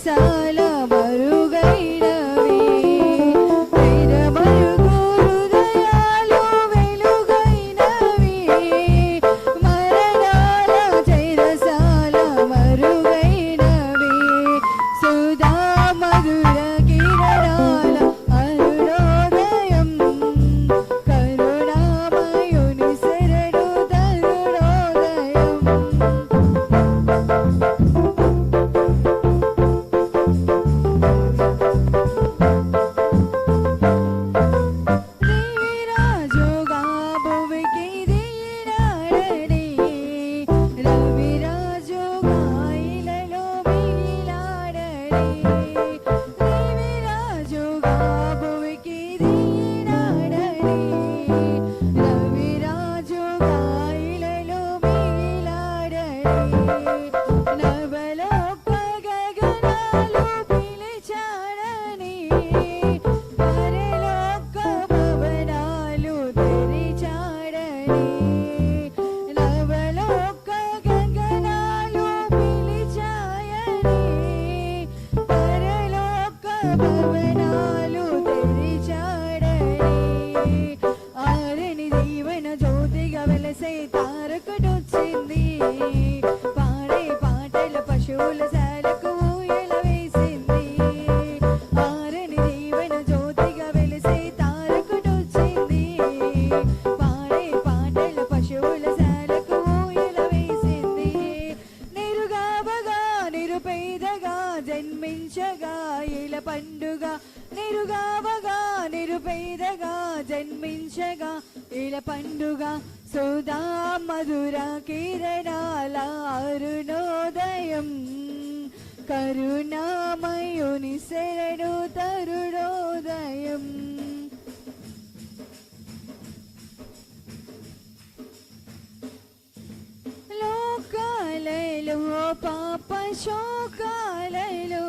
చెరసాల మరుగైనవి మరుగు హృదయాలు వెలుగైనవి మరణాల చెరసాల మరుగైనవి సుధా మధుర కిరణాల అరుణోదయం కరుణామయుని శరణు తరుణోదయం రవిరాజుగా భువికి దిగినాడని రవిరాజుగా ఇలలో వీలాడని రవిరాజుగా భువికి దిగినాడని రవిరాజుగా ఇలలో వీలాడని నవలోక గగనాలు పిలిచాడని పరలోక భవనాలు తెరిచాడని నవలోక గగనాలు పిలిచాయని పరలోక భవనాలు తెరిచాడని ఆరని దీవెన జ్యోతిగా వెలసే తారకుడొచ్చింది పాడే పాటల పశువుల శాలకు ఊయల వేసింది ఆరని దీవెన జ్యోతిగా వెలిసే తారకుడొచ్చింది పాడే పాటల పశువుల శాలకు ఊయల వేసింది నిరుగావగా నిరుపేదగా జన్మించగా ఇలా పండుగ నిరుగావగా నిరుపేదగా జన్మించగా ఇలా పండుగ సుధా మధుర కిరణాల అరుణోదయం కరుణామయుని శరణు తరుణోదయం లోకాలలో పాప శోకాలలో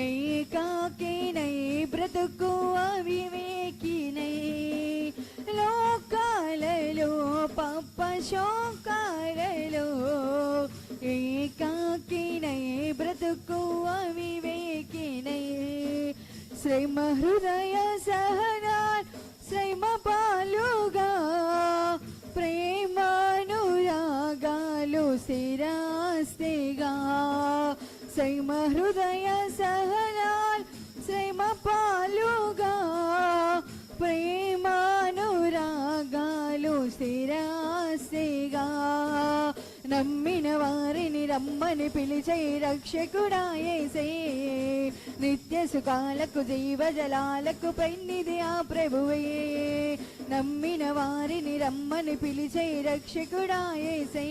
ఏకాకినై బ్రతుకు అవివేకినై లోకాలలో పాప శోకాలలో ఏకాకినై బ్రతుకు అవివేకినై శ్రమ హృదయ సహనాల్ శ్రమ పాలుగా ప్రేమానురాగాలు స్థిరాస్తిగా శ్రమ హృదయ సహనాల్ శ్రమ పాలుగా ప్రేమానురాగాలు స్థిరాస్తిగా నమ్మిన వారిని రమ్మని పిలిచే రక్షకుడా యేసే నిత్య సుఖాలకు జీవజలాలకు పెన్నిది ఆ ప్రభువే నమ్మిన వారిని రమ్మని పిలిచే రక్షకుడా యేసే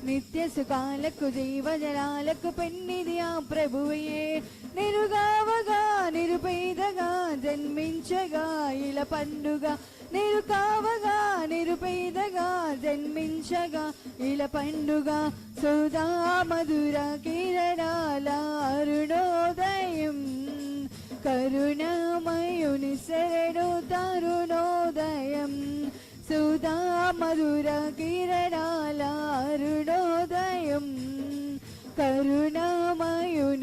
నిత్య సుఖాలకు జీవజలాలకు పెన్నిది ఆ ప్రభువే నిరుగావగా నిరుపేదగా జన్మించగా ఇలా పండుగ నిరుకావగా నిరుపేదగా జన్మించగా ఇలా పండుగ సుధా మధుర కిరణాల అరుణోదయం కరుణామయుని శరణు తరుణోదయం సుధా మధుర కిరణాల అరుణోదయం కరుణామయుని